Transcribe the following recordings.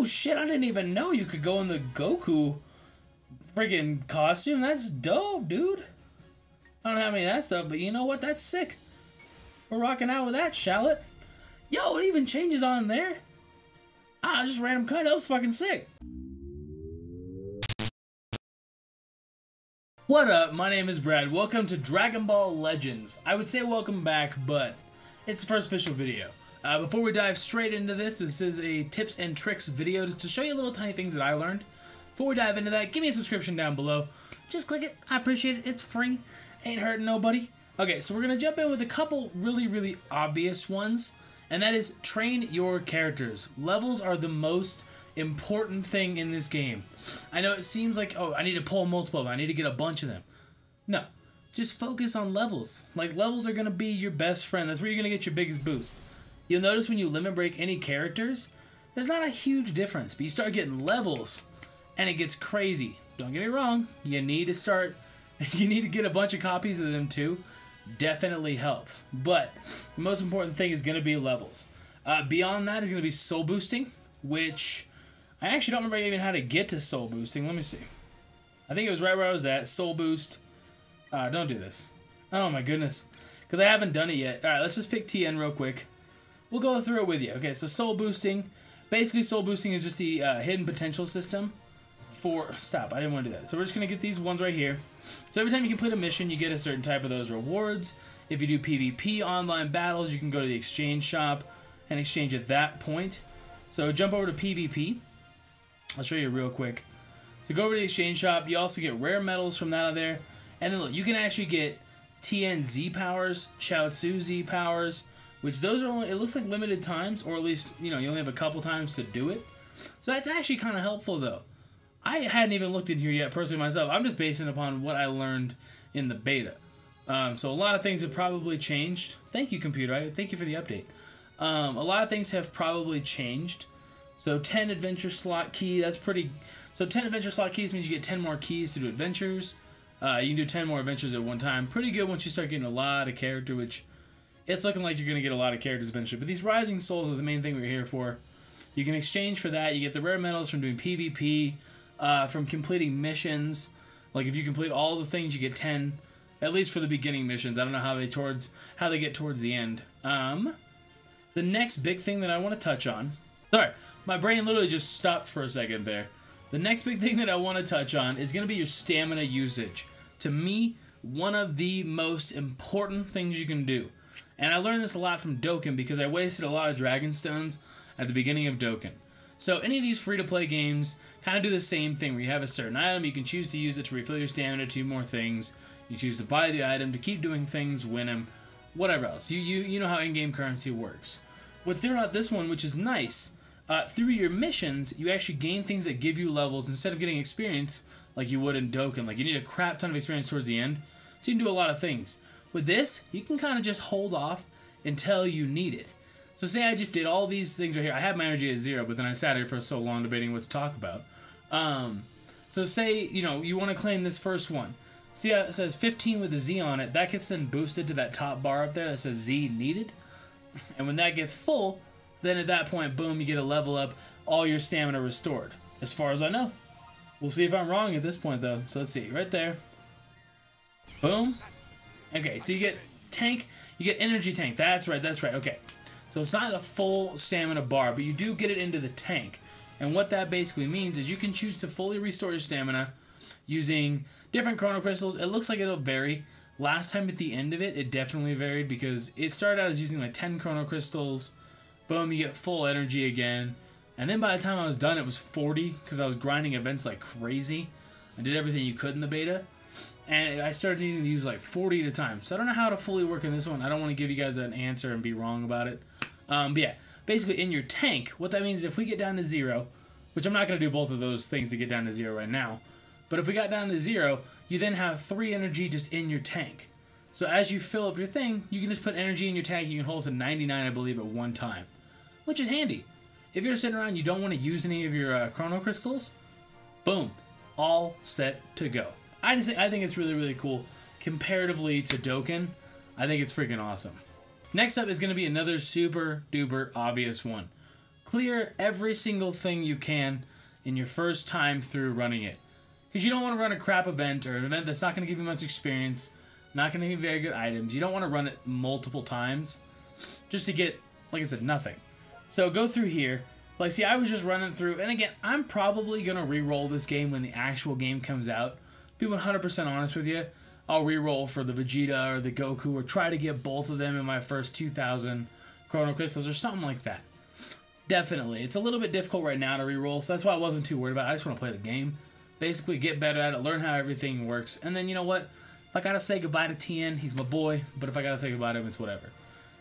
Oh shit, I didn't even know you could go in the Goku friggin' costume. That's dope, dude. I don't have any of that stuff, but you know what? That's sick. We're rocking out with that, shallot. Yo, it even changes on there. Ah, just random cut. That was fucking sick. What up? My name is Brad. Welcome to Dragon Ball Legends. I would say welcome back, but it's the first official video. Before we dive straight into this is a tips and tricks video just to show you little tiny things that I learned. Before we dive into that, give me a subscription down below. Just click it. I appreciate it. It's free. Ain't hurting nobody. Okay, so we're going to jump in with a couple really obvious ones, and that is train your characters. Levels are the most important thing in this game. I know it seems like, oh, I need to pull multiple, I need to get a bunch of them. No, just focus on levels. Like, levels are going to be your best friend. That's where you're going to get your biggest boost. You'll notice when you limit break any characters, there's not a huge difference, but you start getting levels, and it gets crazy. Don't get me wrong, you need to get a bunch of copies of them too. Definitely helps, but the most important thing is going to be levels. Beyond that is going to be soul boosting, which I actually don't remember even how to get to soul boosting. Let me see. I think it was right where I was at. Soul boost. Don't do this. Oh my goodness, because I haven't done it yet. All right, let's just pick TN real quick. We'll go through it with you. Okay, so soul boosting. Basically, soul boosting is just the hidden potential system for... Stop, I didn't want to do that. So we're just going to get these ones right here. So every time you complete a mission, you get a certain type of those rewards. If you do PvP online battles, you can go to the exchange shop and exchange at that point. So jump over to PvP. I'll show you real quick. So go over to the exchange shop. You also get rare metals from that out there. And then look, you can actually get TN Z powers, Chaozu Z powers, which those are only, it looks like limited times, or at least, you know, you only have a couple times to do it. So that's actually kind of helpful though. I hadn't even looked in here yet personally myself. I'm just basing upon what I learned in the beta. So a lot of things have probably changed. Thank you, computer. Thank you for the update. A lot of things have probably changed. So 10 adventure slot key, that's pretty... So 10 adventure slot keys means you get 10 more keys to do adventures. You can do 10 more adventures at one time. Pretty good once you start getting a lot of character, which... It's looking like you're going to get a lot of characters eventually. But these Rising Souls are the main thing we're here for. You can exchange for that. You get the rare medals from doing PvP, from completing missions. Like if you complete all the things, you get 10. At least for the beginning missions. I don't know how they get towards the end. The next big thing that I want to touch on... Sorry, my brain literally just stopped for a second there. The next big thing that I want to touch on is going to be your stamina usage. To me, one of the most important things you can do. And I learned this a lot from Dokkan because I wasted a lot of Dragon Stones at the beginning of Dokkan. So any of these free-to-play games kind of do the same thing where you have a certain item, you can choose to use it to refill your stamina to more things. You choose to buy the item to keep doing things, win them, whatever else. You know how in-game currency works. What's different about this one, which is nice, through your missions, you actually gain things that give you levels instead of getting experience like you would in Dokkan. Like you need a crap ton of experience towards the end, so you can do a lot of things. With this, you can kind of just hold off until you need it. So say I just did all these things right here. I had my energy at 0, but then I sat here for so long debating what to talk about. So say, you know, you want to claim this first one. See how it says 15 with a Z on it? That gets then boosted to that top bar up there that says Z needed. And when that gets full, then at that point, boom, you get a level up, all your stamina restored. As far as I know. We'll see if I'm wrong at this point, though. So let's see, right there. Boom. Okay, so you get tank, you get energy tank. That's right, okay. So it's not a full stamina bar, but you do get it into the tank. And what that basically means is you can choose to fully restore your stamina using different chrono crystals. It looks like it'll vary. Last time at the end of it, it definitely varied because it started out as using like 10 chrono crystals. Boom, you get full energy again. And then by the time I was done, it was 40 because I was grinding events like crazy. I did everything you could in the beta. And I started needing to use like 40 at a time. So I don't know how to fully work in this one. I don't want to give you guys an answer and be wrong about it. But yeah, basically in your tank, what that means is if we get down to 0, which I'm not going to do both of those things to get down to 0 right now. But if we got down to 0, you then have 3 energy just in your tank. So as you fill up your thing, you can just put energy in your tank. You can hold to 99, I believe, at one time. Which is handy. If you're sitting around and you don't want to use any of your chrono crystals, boom, all set to go. I think it's really cool. Comparatively to Dokkan, I think it's freaking awesome. Next up is going to be another super duper obvious one. clear every single thing you can in your first time through running it. Because you don't want to run a crap event or an event that's not going to give you much experience, not going to give you very good items. You don't want to run it multiple times just to get, like I said, nothing. So go through here. Like, see, I was just running through, and again, I'm probably going to re-roll this game when the actual game comes out. Be 100% honest with you. I'll re-roll for the Vegeta or the Goku, or try to get both of them in my first 2,000 Chrono Crystals or something like that. Definitely. It's a little bit difficult right now to re-roll, so that's why I wasn't too worried about it. I just want to play the game. Basically, get better at it, learn how everything works, and then, you know what? If I gotta say goodbye to Tien, he's my boy, but if I gotta say goodbye to him, it's whatever.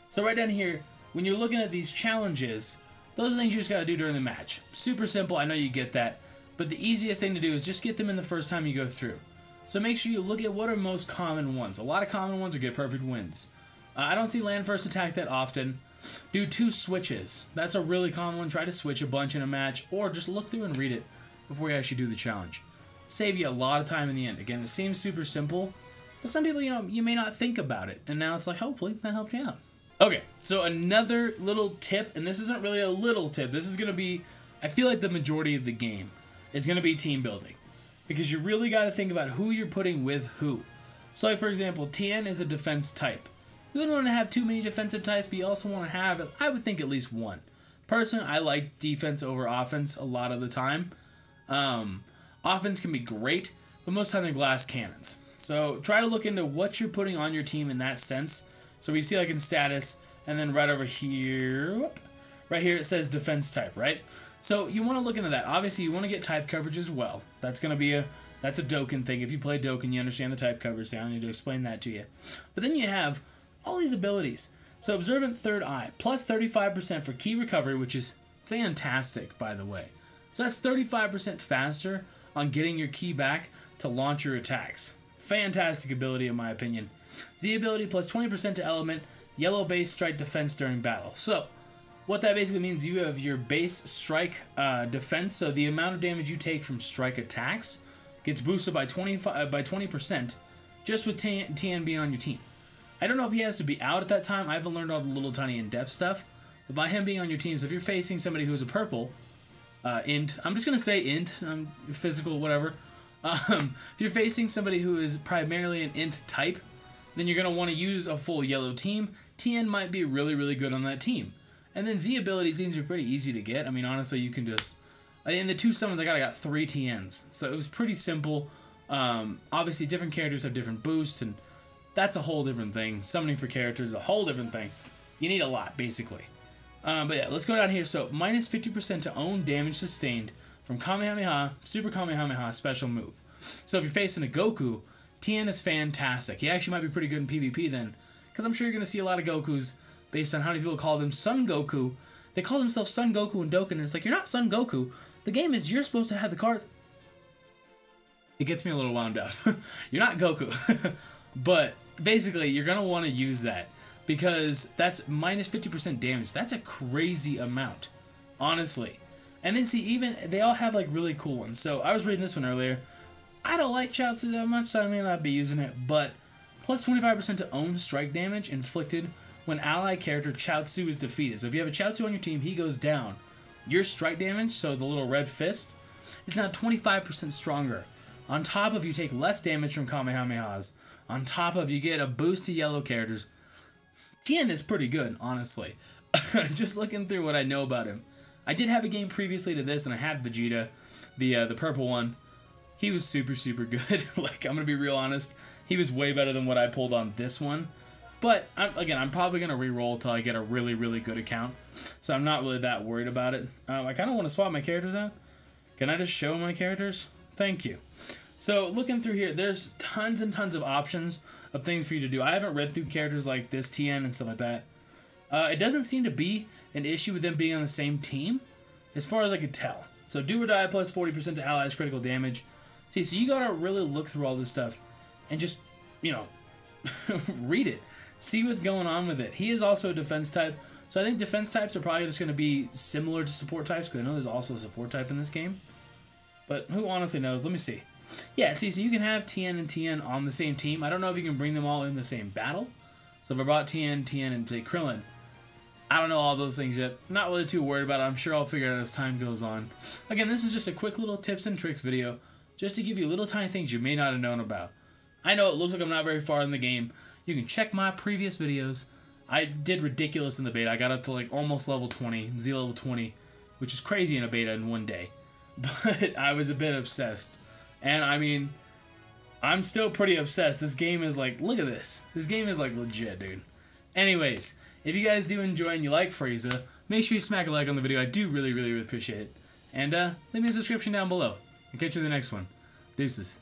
So right down here, when you're looking at these challenges, those are things you just gotta do during the match. Super simple, I know you get that, but the easiest thing to do is just get them in the first time you go through. So make sure you look at what are most common ones. A lot of common ones are get perfect wins. I don't see land first attack that often. Do 2 switches. That's a really common one. Try to switch a bunch in a match, or just look through and read it before you actually do the challenge. Save you a lot of time in the end. Again, it seems super simple, but some people, you know, you may not think about it, and now it's like, hopefully that helped you out. Okay, so another little tip, and this isn't really a little tip, this is going to be, I feel like the majority of the game is going to be team building, because you really got to think about who you're putting with who. So like, for example, Tien is a defense type. You don't want to have too many defensive types, but you also want to have, I would think, at least one. Personally, I like defense over offense a lot of the time. Offense can be great, but most of the time they're glass cannons. So try to look into what you're putting on your team in that sense. So we see like in status, and then right over here, whoop, right here it says defense type, right? So you want to look into that. Obviously, you want to get type coverage as well. That's going to be that's a Dokkan thing. If you play Dokkan, you understand the type coverage thing. I don't need to explain that to you. But then you have all these abilities. So Observant Third Eye, plus 35% for key recovery, which is fantastic, by the way. So that's 35% faster on getting your key back to launch your attacks. Fantastic ability, in my opinion. Z ability, plus 20% to element, yellow base strike defense during battle. So what that basically means, you have your base strike defense, so the amount of damage you take from strike attacks gets boosted by 20% just with Tien being on your team. I don't know if he has to be out at that time. I haven't learned all the little tiny in-depth stuff. But by him being on your team, so if you're facing somebody who's a purple, int, I'm just going to say int, physical, whatever. If you're facing somebody who is primarily an int type, then you're going to want to use a full yellow team. Tien might be really, really good on that team. And then Z ability seems to be pretty easy to get. I mean, honestly, you can just... In the 2 summons I got 3 Tiens. So it was pretty simple. Obviously, different characters have different boosts, and that's a whole different thing. Summoning for characters is a whole different thing. You need a lot, basically. But yeah, let's go down here. So, minus 50% to own damage sustained from Kamehameha, Super Kamehameha special move. So if you're facing a Goku, Tien is fantastic. He actually might be pretty good in PvP then, because I'm sure you're going to see a lot of Gokus based on how many people call them Son Goku. They call themselves Son Goku and Dokkan, and it's like, you're not Son Goku. The game is you're supposed to have the cards. It gets me a little wound up. You're not Goku. But basically, you're going to want to use that, because that's minus 50% damage. That's a crazy amount, honestly. And then see, even, they all have like really cool ones. So I was reading this one earlier. I don't like Chaozu that much, so I may not be using it, but plus 25% to own strike damage inflicted when ally character Chaozu is defeated. So if you have a Chaozu on your team, he goes down. Your strike damage, so the little red fist, is now 25% stronger. On top of, you take less damage from Kamehamehas. On top of, you get a boost to yellow characters. Tien is pretty good, honestly. Just looking through what I know about him. I did have a game previously to this, and I had Vegeta, the purple one. He was super, super good. Like, I'm going to be real honest. He was way better than what I pulled on this one. But, again, I'm probably going to re-roll until I get a really, really good account. So I'm not really that worried about it. I kind of want to swap my characters out. Can I just show my characters? Thank you. So, looking through here, there's tons and tons of options of things for you to do. I haven't read through characters like this Tien and stuff like that. It doesn't seem to be an issue with them being on the same team, as far as I could tell. So, do or die plus 40% to allies critical damage. See, so you gotta really look through all this stuff and just, you know, read it. See what's going on with it. He is also a defense type, so I think defense types are probably just going to be similar to support types, because I know there's also a support type in this game. But who honestly knows? Let me see. Yeah, see, so you can have Tien and Tien on the same team. I don't know if you can bring them all in the same battle. So if I brought Tien, and say Krillin, I don't know all those things yet. Not really too worried about it. I'm sure I'll figure it out as time goes on. Again, this is just a quick little tips and tricks video, just to give you little tiny things you may not have known about. I know it looks like I'm not very far in the game. You can check my previous videos. I did ridiculous in the beta. I got up to like almost level 20, Z level 20, which is crazy in a beta in one day. But I was a bit obsessed. And I mean, I'm still pretty obsessed. This game is like, look at this. This game is like legit, dude. Anyways, if you guys do enjoy and you like Frieza, make sure you smack a like on the video. I do really, really, really appreciate it. And leave me a subscription down below. And catch you in the next one. Deuces.